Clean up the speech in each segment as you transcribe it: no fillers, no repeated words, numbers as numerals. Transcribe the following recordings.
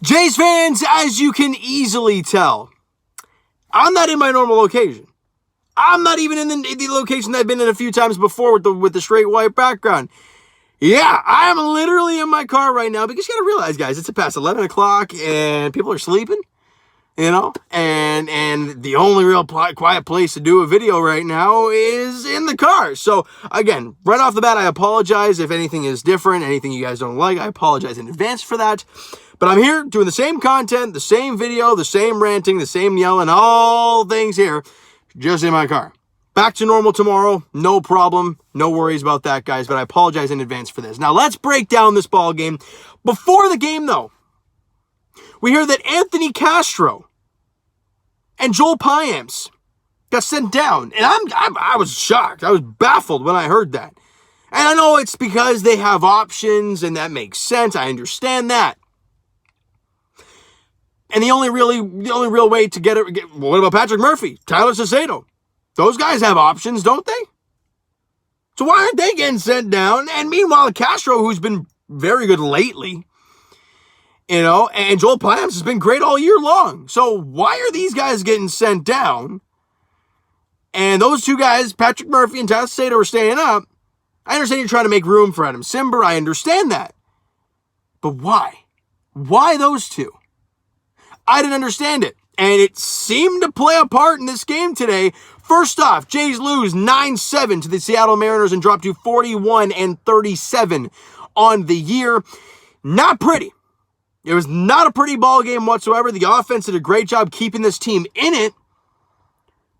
Jays fans, as you can easily tell, I'm not in my normal location. I'm not even in the location that I've been in a few times before with the straight white background. Yeah, I'm literally in my car right now because you gotta realize, guys, it's past 11 o'clock and people are sleeping, and the only real quiet place to do a video right now is in the car. So again, right off the bat, I apologize if anything is different, anything you guys don't like. I apologize in advance for that. But I'm here doing the same content, the same video, the same ranting, the same yelling, all things here, just in my car. Back to normal tomorrow, no problem, no worries about that, guys, but I apologize in advance for this. Now, let's break down this ball game. Before the game, though, we hear that Anthony Castro and Joel Payamps got sent down, and I was shocked. I was baffled when I heard that. And I know it's because they have options, and that makes sense. I understand that. And the only real way to get it, what about Patrick Murphy, Tyler Cicero? Those guys have options, don't they? So why aren't they getting sent down? And meanwhile, Castro, who's been very good lately, and Joel Payamps has been great all year long. So why are these guys getting sent down? And those two guys, Patrick Murphy and Tyler Cicero, are staying up. I understand you're trying to make room for Adam Simber. I understand that. But why? Why those two? I didn't understand it, and it seemed to play a part in this game today. First off, Jays lose 9-7 to the Seattle Mariners and drop to 41-37 on the year. Not pretty. It was not a pretty ball game whatsoever. The offense did a great job keeping this team in it,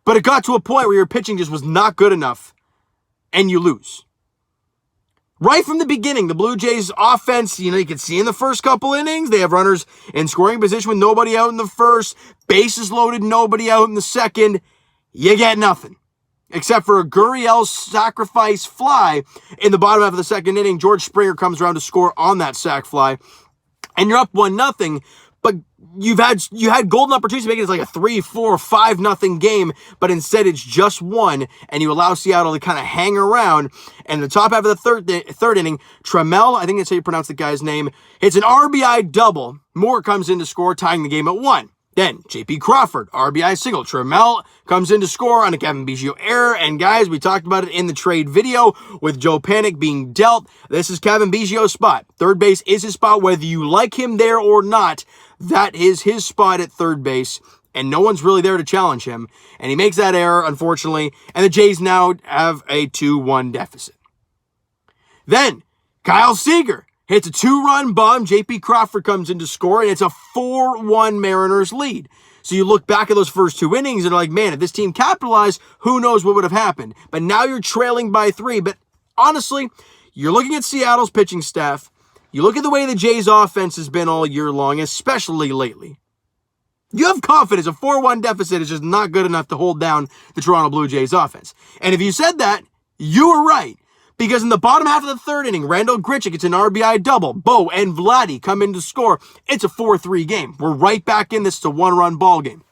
but it got to a point where your pitching just was not good enough, and you lose. Right from the beginning, the Blue Jays offense, you can see in the first couple innings, they have runners in scoring position with nobody out in the first, bases loaded, nobody out in the second. You get nothing. Except for a Gurriel sacrifice fly in the bottom half of the second inning. George Springer comes around to score on that sac fly. And you're up 1-0, but you had golden opportunities to make it like a 3-4, 5-0 game, but instead it's just one, and you allow Seattle to kind of hang around. And the top half of the third inning, Trammell, I think that's how you pronounce the guy's name, hits an RBI double. Moore comes in to score, tying the game at 1. Then J.P. Crawford, RBI single. Trammell comes in to score on a Kevin Biggio error. And guys, we talked about it in the trade video with Joe Panik being dealt. This is Kevin Biggio's spot. Third base is his spot, whether you like him there or not. That is his spot at third base, and no one's really there to challenge him. And he makes that error, unfortunately, and the Jays now have a 2-1 deficit. Then, Kyle Seager hits a 2-run bomb. J.P. Crawford comes in to score, and it's a 4-1 Mariners lead. So you look back at those first two innings, and you're like, man, if this team capitalized, who knows what would have happened. But now you're trailing by 3. But honestly, you're looking at Seattle's pitching staff. You look at the way the Jays offense has been all year long, especially lately. You have confidence a 4-1 deficit is just not good enough to hold down the Toronto Blue Jays offense. And if you said that, you were right. Because in the bottom half of the third inning, Randall Grichuk gets an RBI double. Bo and Vladdy come in to score. It's a 4-3 game. We're right back in this. It's a 1-run ball game.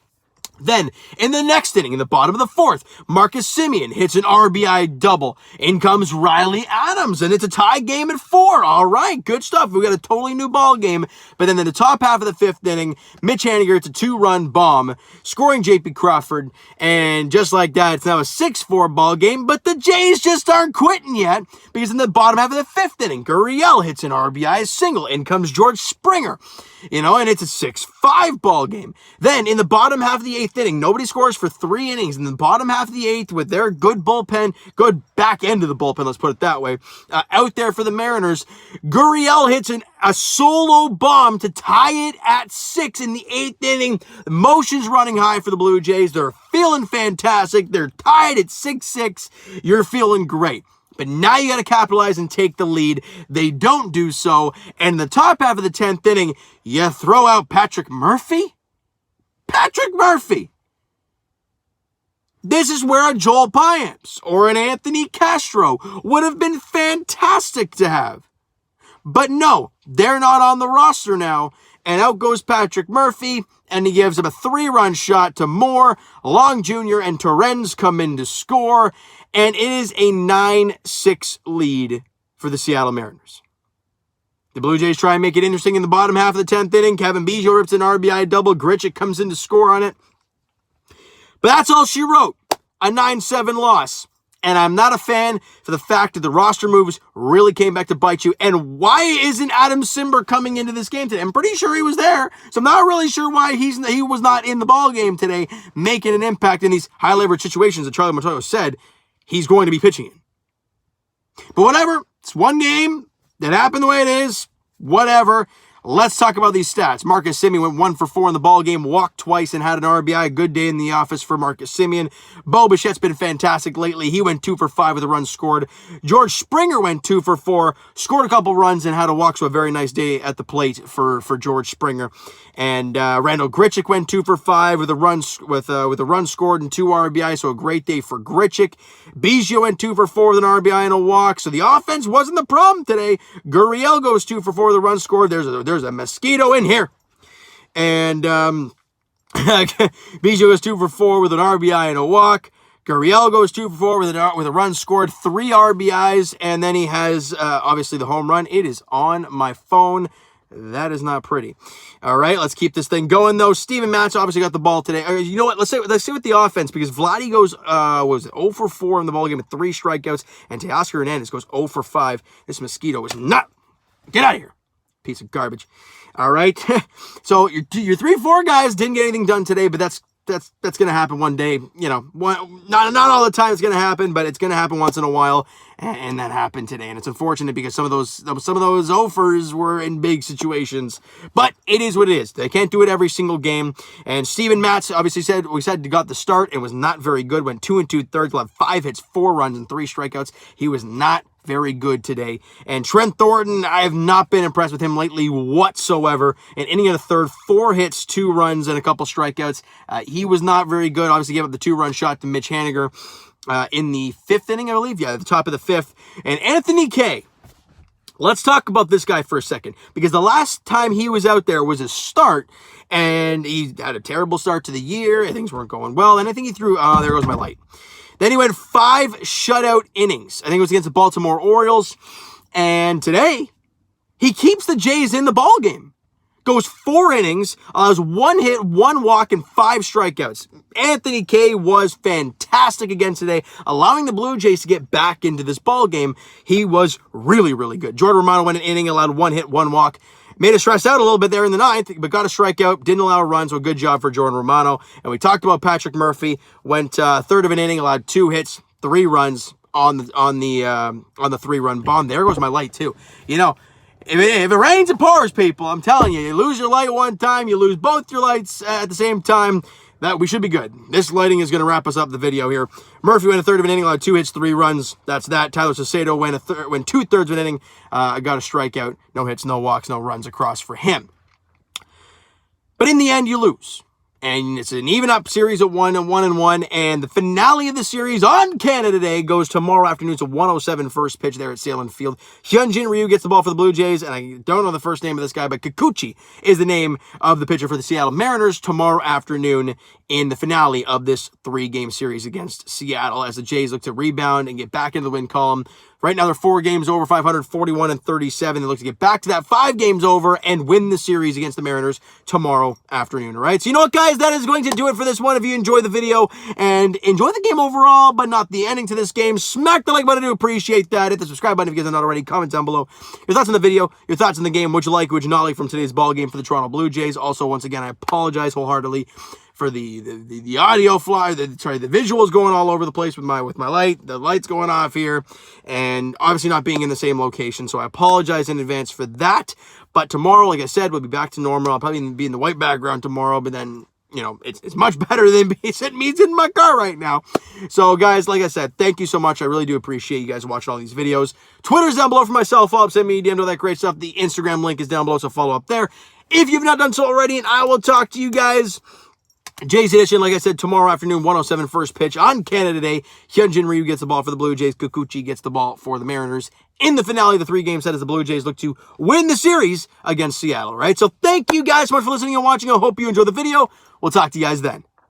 Then, in the next inning, in the bottom of the fourth, Marcus Semien hits an RBI double. In comes Riley Adams, and it's a tie game at 4. All right, good stuff. We got a totally new ball game. But then in the top half of the fifth inning, Mitch Haniger hits a 2-run bomb, scoring J.P. Crawford. And just like that, it's now a 6-4 ball game. But the Jays just aren't quitting yet, because in the bottom half of the fifth inning, Gurriel hits an RBI single. In comes George Springer. And it's a 6-5 ball game. Then, in the bottom half of the eighth inning, nobody scores for 3 innings. In the bottom half of the eighth, with their good bullpen, good back end of the bullpen, let's put it that way, out there for the Mariners, Gurriel hits a solo bomb to tie it at 6 in the eighth inning. The motion's running high for the Blue Jays. They're feeling fantastic. They're tied at 6-6. You're feeling great. But now you got to capitalize and take the lead. They don't do so. And in the top half of the 10th inning, you throw out Patrick Murphy? Patrick Murphy! This is where a Joel Payamps or an Anthony Castro would have been fantastic to have. But no, they're not on the roster now. And out goes Patrick Murphy, and he gives up a 3-run shot to Moore. Long Jr. and Torrens come in to score. And it is a 9-6 lead for the Seattle Mariners. The Blue Jays try and make it interesting in the bottom half of the 10th inning. Kevin Biggio rips an RBI double. Grichuk comes in to score on it. But that's all she wrote. A 9-7 loss. And I'm not a fan for the fact that the roster moves really came back to bite you. And why isn't Adam Simber coming into this game today? I'm pretty sure he was there. So I'm not really sure why he was not in the ball game today, making an impact in these high leverage situations that Charlie Montoyo said he's going to be pitching in. But whatever. It's one game that happened the way it is. Whatever. Let's talk about these stats. Marcus Semien went 1 for 4 in the ball game, walked twice, and had an RBI. A good day in the office for Marcus Semien. Bo Bichette's been fantastic lately. He went 2 for 5 with a run scored. George Springer went 2 for 4, scored a couple runs, and had a walk. So a very nice day at the plate for George Springer. And Randall Grichuk went 2 for 5 with a run scored and 2 RBI. So a great day for Grichuk. Biggio went 2 for 4 with an RBI and a walk. So the offense wasn't the problem today. Gurriel goes 2 for 4 with a run scored. There's a mosquito in here. And Biggio goes 2 for 4 with an RBI and a walk. Gurriel goes 2 for 4 with a run scored, 3 RBIs, and then he has obviously the home run. It is on my phone. That is not pretty. All right, let's keep this thing going, though. Steven Matz obviously got the ball today. You know what? Let's see with the offense, because Vladdy goes, 0 for 4 in the ballgame with 3 strikeouts, and Teoscar Hernandez goes 0 for 5. This mosquito is not. Get out of here. Piece of garbage. All right. So your 3-4 guys didn't get anything done today, but that's going to happen one day. You know, not all the time it's going to happen, but it's going to happen once in a while, and that happened today. And it's unfortunate because some of those offers were in big situations, but it is what it is. They can't do it every single game. And Steven Matz obviously said he got the start and was not very good. Went 2 2/3, left 5 hits, 4 runs, and 3 strikeouts. He was not very good today. And Trent Thornton, I have not been impressed with him lately whatsoever. An inning and a third, 4 hits, 2 runs, and a couple strikeouts. He was not very good. Obviously gave up the 2-run shot to Mitch Haniger in the 5th inning, I believe. Yeah, at the top of the 5th. And Anthony Kay. Let's talk about this guy for a second, because the last time he was out there was his start, and he had a terrible start to the year. Things weren't going well, and I think he threw, there goes my light. Then he went 5 shutout innings. I think it was against the Baltimore Orioles. And today, he keeps the Jays in the ballgame. Goes 4 innings, allows 1 hit, 1 walk, and 5 strikeouts. Anthony Kay was fantastic again today, allowing the Blue Jays to get back into this ballgame. He was really, really good. Jordan Romano went an inning, allowed 1 hit, 1 walk. Made us stress out a little bit there in the 9th, but got a strikeout, didn't allow a run, so good job for Jordan Romano. And we talked about Patrick Murphy, went third of an inning, allowed 2 hits, 3 runs on the 3-run bomb. There goes my light too. You know, if it rains, it pours, people. I'm telling you, you lose your light one time, you lose both your lights at the same time. That we should be good. This lighting is going to wrap us up the video here. Murphy went a third of an inning, allowed 2 hits, 3 runs. That's that. Tyler Saucedo went 2/3 of an inning, got a strikeout, no hits, no walks, no runs across for him. But in the end, you lose. And it's an even-up series at 1-1, and the finale of the series on Canada Day goes tomorrow afternoon. It's a 1:07 first pitch there at Salem Field. Hyun Jin Ryu gets the ball for the Blue Jays, and I don't know the first name of this guy, but Kikuchi is the name of the pitcher for the Seattle Mariners tomorrow afternoon in the finale of this 3-game series against Seattle, as the Jays look to rebound and get back into the win column. Right now, they're 4 games over 500, 41-37. They look to get back to that 5 games over and win the series against the Mariners tomorrow afternoon, all right? So you know what, guys? That is going to do it for this one. If you enjoyed the video and enjoy the game overall, but not the ending to this game, smack the like button. I do appreciate that. Hit the subscribe button if you guys are not already. Comment down below your thoughts on the video, your thoughts on the game, what you like, what you not like from today's ball game for the Toronto Blue Jays. Also, once again, I apologize wholeheartedly for the audio fly, the visuals going all over the place with my light. The light's going off here, and obviously not being in the same location. So I apologize in advance for that. But tomorrow, like I said, we'll be back to normal. I'll probably be in the white background tomorrow, but then, you know, it's much better than me sitting in my car right now. So, guys, like I said, thank you so much. I really do appreciate you guys watching all these videos. Twitter's down below for myself. Follow up, send me a DM, all that great stuff. The Instagram link is down below, so follow up there if you've not done so already. And I will talk to you guys Jays edition, like I said, tomorrow afternoon, 1:07 first pitch on Canada Day. Hyun Jin Ryu gets the ball for the Blue Jays. Kikuchi gets the ball for the Mariners. In the finale of the 3-game set as the Blue Jays look to win the series against Seattle, right? So thank you guys so much for listening and watching. I hope you enjoyed the video. We'll talk to you guys then.